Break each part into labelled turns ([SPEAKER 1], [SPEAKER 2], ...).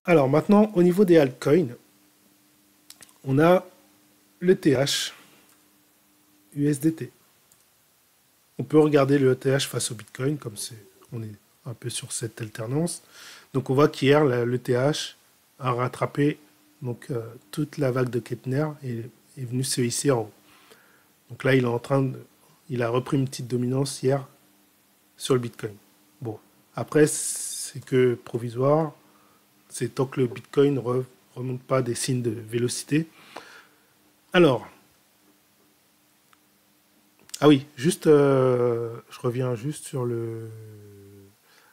[SPEAKER 1] Alors maintenant, au niveau des altcoins, on a l'ETH, USDT. On peut regarder le ETH face au Bitcoin, comme on est un peu sur cette alternance. Donc on voit qu'hier, l'ETH a rattrapé toute la vague de Kettner et est venu se hisser en haut. Donc là, il a repris une petite dominance hier sur le Bitcoin. Bon, après, c'est que provisoire. C'est tant que le Bitcoin ne remonte pas des signes de vélocité. Alors, ah oui, juste, je reviens juste sur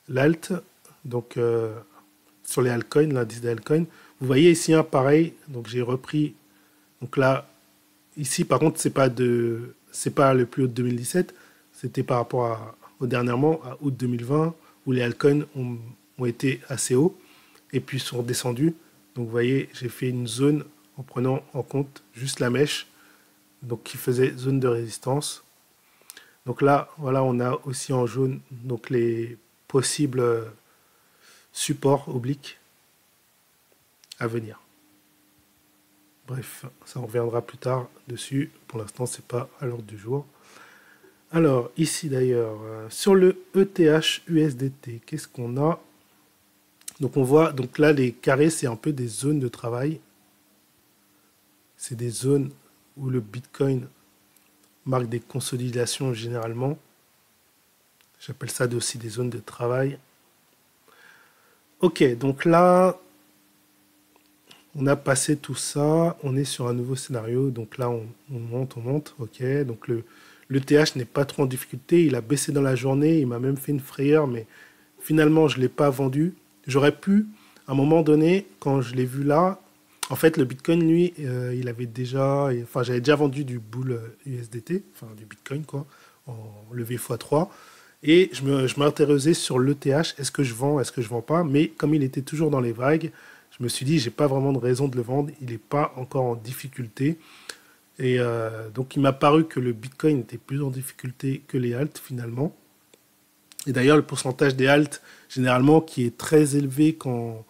[SPEAKER 1] l'alt, donc sur les altcoins, l'indice des altcoins. Vous voyez ici un pareil, donc j'ai repris, donc là, ici par contre, c'est pas le plus haut de 2017, c'était par rapport au dernièrement, à août 2020, où les altcoins ont été assez hauts et puis sont redescendus. Donc vous voyez, j'ai fait une zone en prenant en compte juste la mèche, donc qui faisait zone de résistance. Donc là, voilà, on a aussi en jaune donc les possibles supports obliques à venir. Bref, ça on reviendra plus tard dessus. Pour l'instant, c'est pas à l'ordre du jour. Alors ici d'ailleurs, sur le ETH USDT, qu'est-ce qu'on a? Donc on voit, donc là les carrés, c'est un peu des zones de travail. C'est des zones où le Bitcoin marque des consolidations généralement. J'appelle ça aussi des zones de travail. Ok, donc là, on a passé tout ça. On est sur un nouveau scénario. Donc là, on monte, on monte. Ok, donc le TH n'est pas trop en difficulté. Il a baissé dans la journée. Il m'a même fait une frayeur, mais finalement, je ne l'ai pas vendu. J'aurais pu, à un moment donné, quand je l'ai vu là, en fait, le Bitcoin, lui, il avait déjà... Enfin, j'avais déjà vendu du bull USDT, enfin du Bitcoin, quoi, en levé x3. Et je m'intéressais sur l'ETH, est-ce que je vends, est-ce que je vends pas. Mais comme il était toujours dans les vagues, je me suis dit, j'ai pas vraiment de raison de le vendre, il n'est pas encore en difficulté. Et donc, il m'a paru que le Bitcoin était plus en difficulté que les alts, finalement. Et d'ailleurs, le pourcentage des alts, généralement, qui est très élevé quand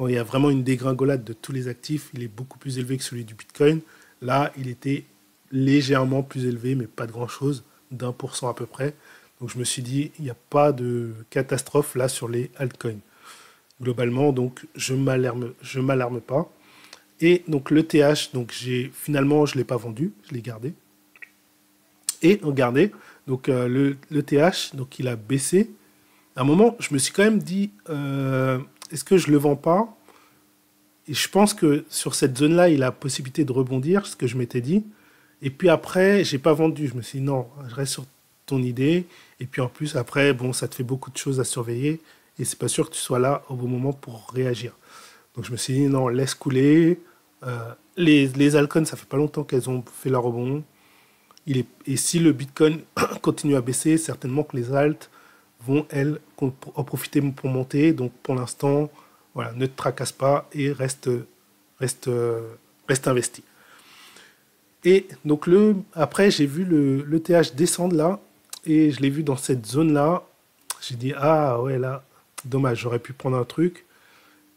[SPEAKER 1] il y a vraiment une dégringolade de tous les actifs, il est beaucoup plus élevé que celui du Bitcoin. Là, il était légèrement plus élevé, mais pas de grand-chose, d'1% à peu près. Donc je me suis dit, il n'y a pas de catastrophe là sur les altcoins. Globalement, donc je m'alarme pas. Et donc le TH, donc finalement je l'ai pas vendu, je l'ai gardé. Et regardez, donc le TH, donc il a baissé. À un moment, je me suis quand même dit, est-ce que je le vends pas? Et je pense que sur cette zone-là, il a la possibilité de rebondir, ce que je m'étais dit. Et puis après, j'ai pas vendu. Je me suis dit non, je reste sur ton idée. Et puis en plus, après, bon, ça te fait beaucoup de choses à surveiller. Et c'est pas sûr que tu sois là au bon moment pour réagir. Donc je me suis dit non, laisse couler. Les altcoins, ça fait pas longtemps qu'elles ont fait leur rebond. Et si le Bitcoin continue à baisser, certainement que les alts vont, elles, en profiter pour monter. Donc pour l'instant, voilà, ne te tracasse pas et reste, reste investi. Et donc après, j'ai vu le TH descendre là, et je l'ai vu dans cette zone-là. J'ai dit, ah ouais, là, dommage, j'aurais pu prendre un truc,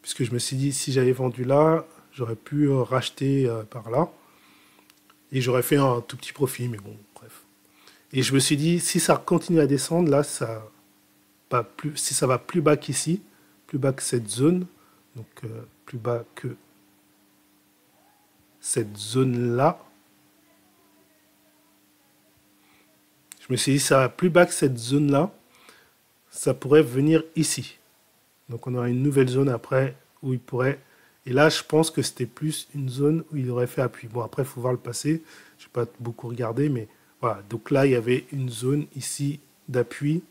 [SPEAKER 1] puisque je me suis dit, si j'avais vendu là, j'aurais pu racheter par là, et j'aurais fait un tout petit profit, mais bon, bref. Et je me suis dit, si ça continue à descendre, là, si ça va plus bas qu'ici, plus bas que cette zone, donc plus bas que cette zone-là, je me suis dit, ça va plus bas que cette zone-là, ça pourrait venir ici. Donc on aura une nouvelle zone après où il pourrait... Et là, je pense que c'était plus une zone où il aurait fait appui. Bon, après, il faut voir le passé. Je n'ai pas beaucoup regardé, mais voilà. Donc là, il y avait une zone ici d'appui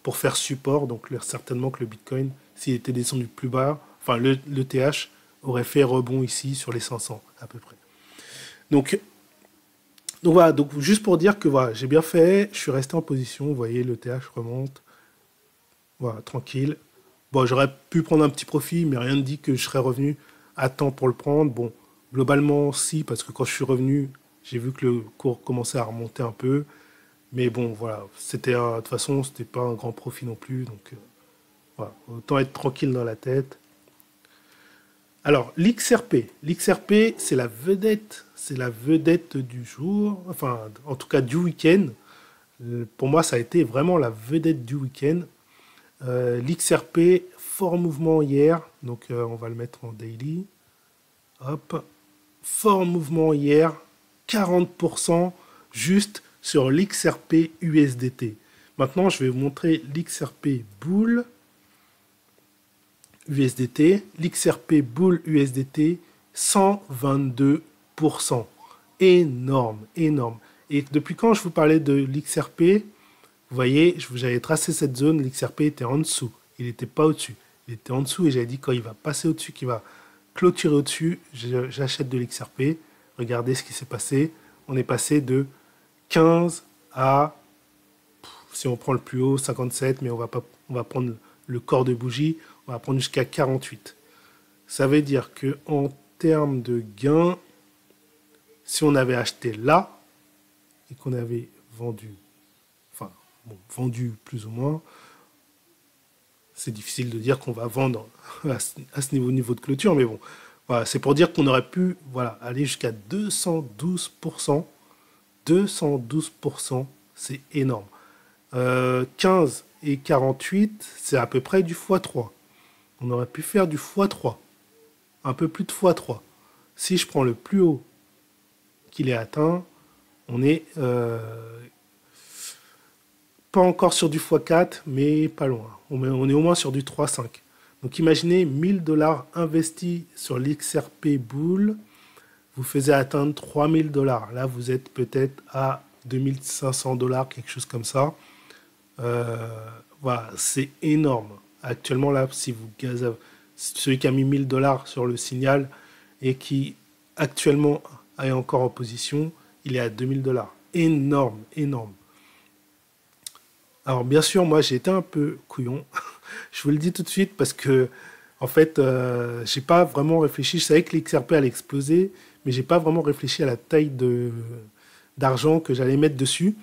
[SPEAKER 1] pour faire support. Donc certainement que le Bitcoin, s'il était descendu plus bas, enfin le TH aurait fait rebond ici sur les 500 à peu près. Donc voilà, donc juste pour dire que voilà, j'ai bien fait, je suis resté en position, vous voyez, le TH remonte, voilà, tranquille. Bon, j'aurais pu prendre un petit profit, mais rien ne dit que je serais revenu à temps pour le prendre. Bon, globalement, si, parce que quand je suis revenu, j'ai vu que le cours commençait à remonter un peu. Mais bon, voilà, de toute façon, c'était pas un grand profit non plus. Donc, voilà, autant être tranquille dans la tête. Alors, l'XRP, c'est la vedette du jour, enfin, en tout cas du week-end. Pour moi, ça a été vraiment la vedette du week-end. L'XRP, fort mouvement hier, donc on va le mettre en daily. Hop, fort mouvement hier, 40% juste sur l'XRP USDT. Maintenant, je vais vous montrer l'XRP Bull USDT. L'XRP Bull USDT, 122%. Énorme, énorme. Et depuis quand je vous parlais de l'XRP, vous voyez, j'avais tracé cette zone, l'XRP était en dessous. Il n'était pas au-dessus. Il était en dessous et j'avais dit quand il va passer au-dessus, qu'il va clôturer au-dessus, j'achète de l'XRP. Regardez ce qui s'est passé. On est passé de 15 à, si on prend le plus haut, 57, mais on va prendre le corps de bougie, on va prendre jusqu'à 48. Ça veut dire que en termes de gain, si on avait acheté là et qu'on avait vendu, enfin, bon, vendu plus ou moins, c'est difficile de dire qu'on va vendre à ce niveau de clôture, mais bon, voilà, c'est pour dire qu'on aurait pu aller jusqu'à 212%. 212%, c'est énorme. 15 et 48, c'est à peu près du x3. On aurait pu faire du x3, un peu plus de x3. Si je prends le plus haut qu'il est atteint, on est pas encore sur du x4, mais pas loin. On est au moins sur du 3,5. Donc imaginez 1000 $ investis sur l'XRP Bull, vous faisiez atteindre 3000 $. Là, vous êtes peut-être à 2500 $, quelque chose comme ça. Voilà, c'est énorme. Actuellement, là, si vous gazez, celui qui a mis 1000 $ sur le signal et qui actuellement est encore en position, il est à 2000 $. Énorme, énorme. Alors, bien sûr, moi, j'ai été un peu couillon. Je vous le dis tout de suite parce que, en fait, j'ai pas vraiment réfléchi. Je savais que l'XRP allait exploser, mais j'ai pas vraiment réfléchi à la taille d'argent que j'allais mettre dessus.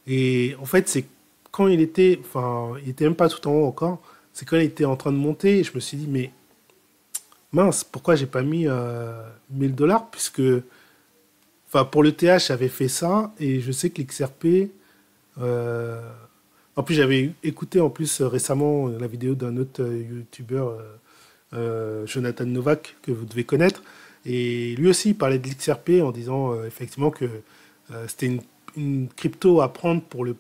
[SPEAKER 1] Et en fait, c'est quand il était même pas tout en haut encore, c'est quand il était en train de monter, et je me suis dit, mais mince, pourquoi j'ai pas mis 1000 $, puisque, enfin, pour le TH, j'avais fait ça, et je sais que l'XRP, en plus, j'avais écouté en plus récemment la vidéo d'un autre youtubeur, Jonathan Novak, que vous devez connaître, et lui aussi il parlait de l'XRP en disant effectivement que c'était une crypto à prendre pour le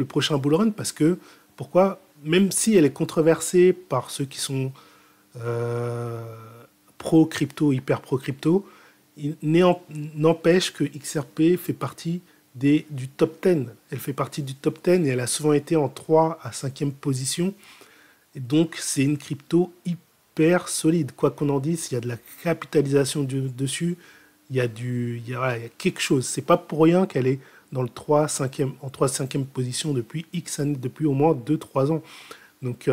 [SPEAKER 1] prochain bull run, parce que, pourquoi? Même si elle est controversée par ceux qui sont pro-crypto, hyper pro-crypto, il n'empêche que XRP fait partie du top 10. Elle fait partie du top 10 et elle a souvent été en 3 à 5e position. Et donc, c'est une crypto hyper solide. Quoi qu'on en dise, il y a de la capitalisation dessus, il y a quelque chose. C'est pas pour rien qu'elle est dans le 3, 5e, en 3 5e position depuis X années, depuis au moins 2-3 ans. Donc,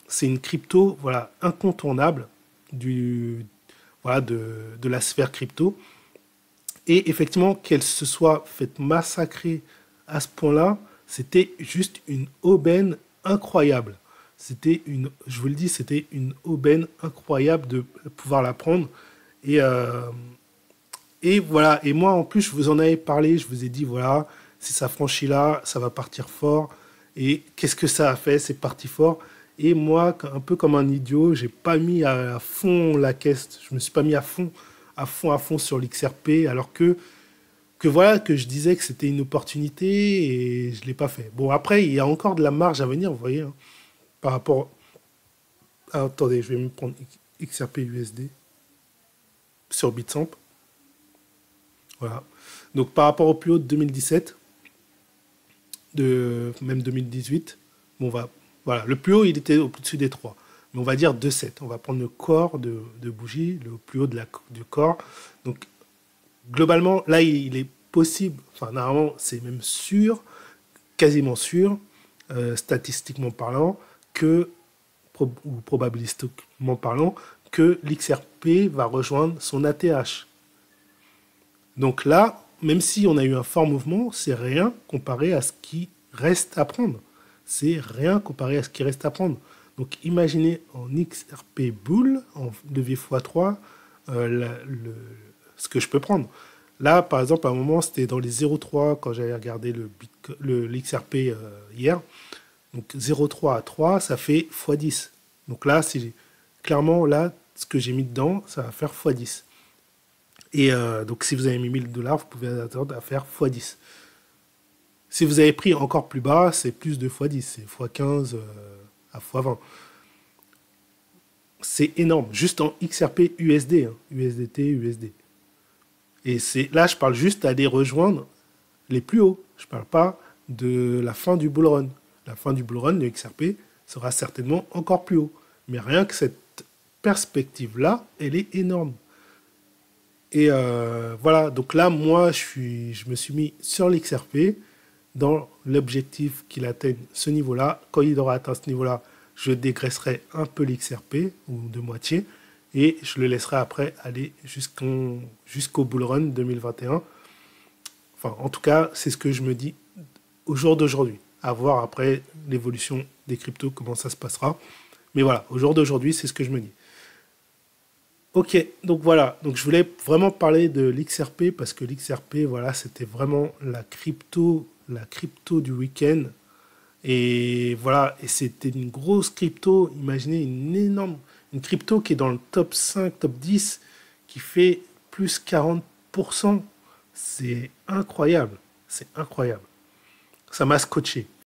[SPEAKER 1] c'est une crypto incontournable de la sphère crypto. Et effectivement, qu'elle se soit faite massacrer à ce point-là, c'était juste une aubaine incroyable. Je vous le dis, c'était une aubaine incroyable de pouvoir la prendre. Et voilà, et moi en plus, je vous en avais parlé, je vous ai dit, voilà, si ça franchit là, ça va partir fort. Et qu'est-ce que ça a fait? C'est parti fort. Et moi, un peu comme un idiot, j'ai pas mis à fond la caisse, je me suis pas mis à fond sur l'XRP, alors que je disais que c'était une opportunité et je l'ai pas fait. Bon, après, il y a encore de la marge à venir, vous voyez, hein, par rapport... Ah, attendez, je vais me prendre XRP USD sur Bitstamp. Voilà. Donc, par rapport au plus haut de 2017, même 2018, bon, voilà, le plus haut, il était au-dessus des 3. Mais on va dire 2,7. On va prendre le corps de bougie, le plus haut du corps. Donc, globalement, là, il est possible, enfin, normalement, c'est même sûr, quasiment sûr, statistiquement parlant, ou probabilistiquement parlant, que l'XRP va rejoindre son ATH. Donc là, même si on a eu un fort mouvement, c'est rien comparé à ce qui reste à prendre. C'est rien comparé à ce qui reste à prendre. Donc imaginez en XRP Bull, en levier x3, ce que je peux prendre. Là, par exemple, à un moment, c'était dans les 0,3 quand j'avais regardé l'XRP hier. Donc 0,3 à 3, ça fait x10. Donc là, clairement, là, ce que j'ai mis dedans, ça va faire x10. Et donc si vous avez mis 1000 $, vous pouvez attendre à faire x10. Si vous avez pris encore plus bas, c'est plus de x10, c'est x15 à x20. C'est énorme, juste en XRP USD, hein, USDT, USD. Et là, je parle juste à les rejoindre les plus hauts. Je ne parle pas de la fin du bull run. La fin du bull run de XRP sera certainement encore plus haut. Mais rien que cette perspective-là, elle est énorme. Et voilà, donc là, moi, je me suis mis sur l'XRP dans l'objectif qu'il atteigne ce niveau-là. Quand il aura atteint ce niveau-là, je dégraisserai un peu l'XRP, ou de moitié, et je le laisserai après aller jusqu'au bull run 2021. Enfin, en tout cas, c'est ce que je me dis au jour d'aujourd'hui. À voir après l'évolution des cryptos, comment ça se passera. Mais voilà, au jour d'aujourd'hui, c'est ce que je me dis. Ok, donc voilà, donc je voulais vraiment parler de l'XRP parce que l'XRP, voilà, c'était vraiment la crypto du week-end. Et voilà, et c'était une grosse crypto, imaginez une crypto qui est dans le top 5, top 10, qui fait plus 40%. C'est incroyable, ça m'a scotché.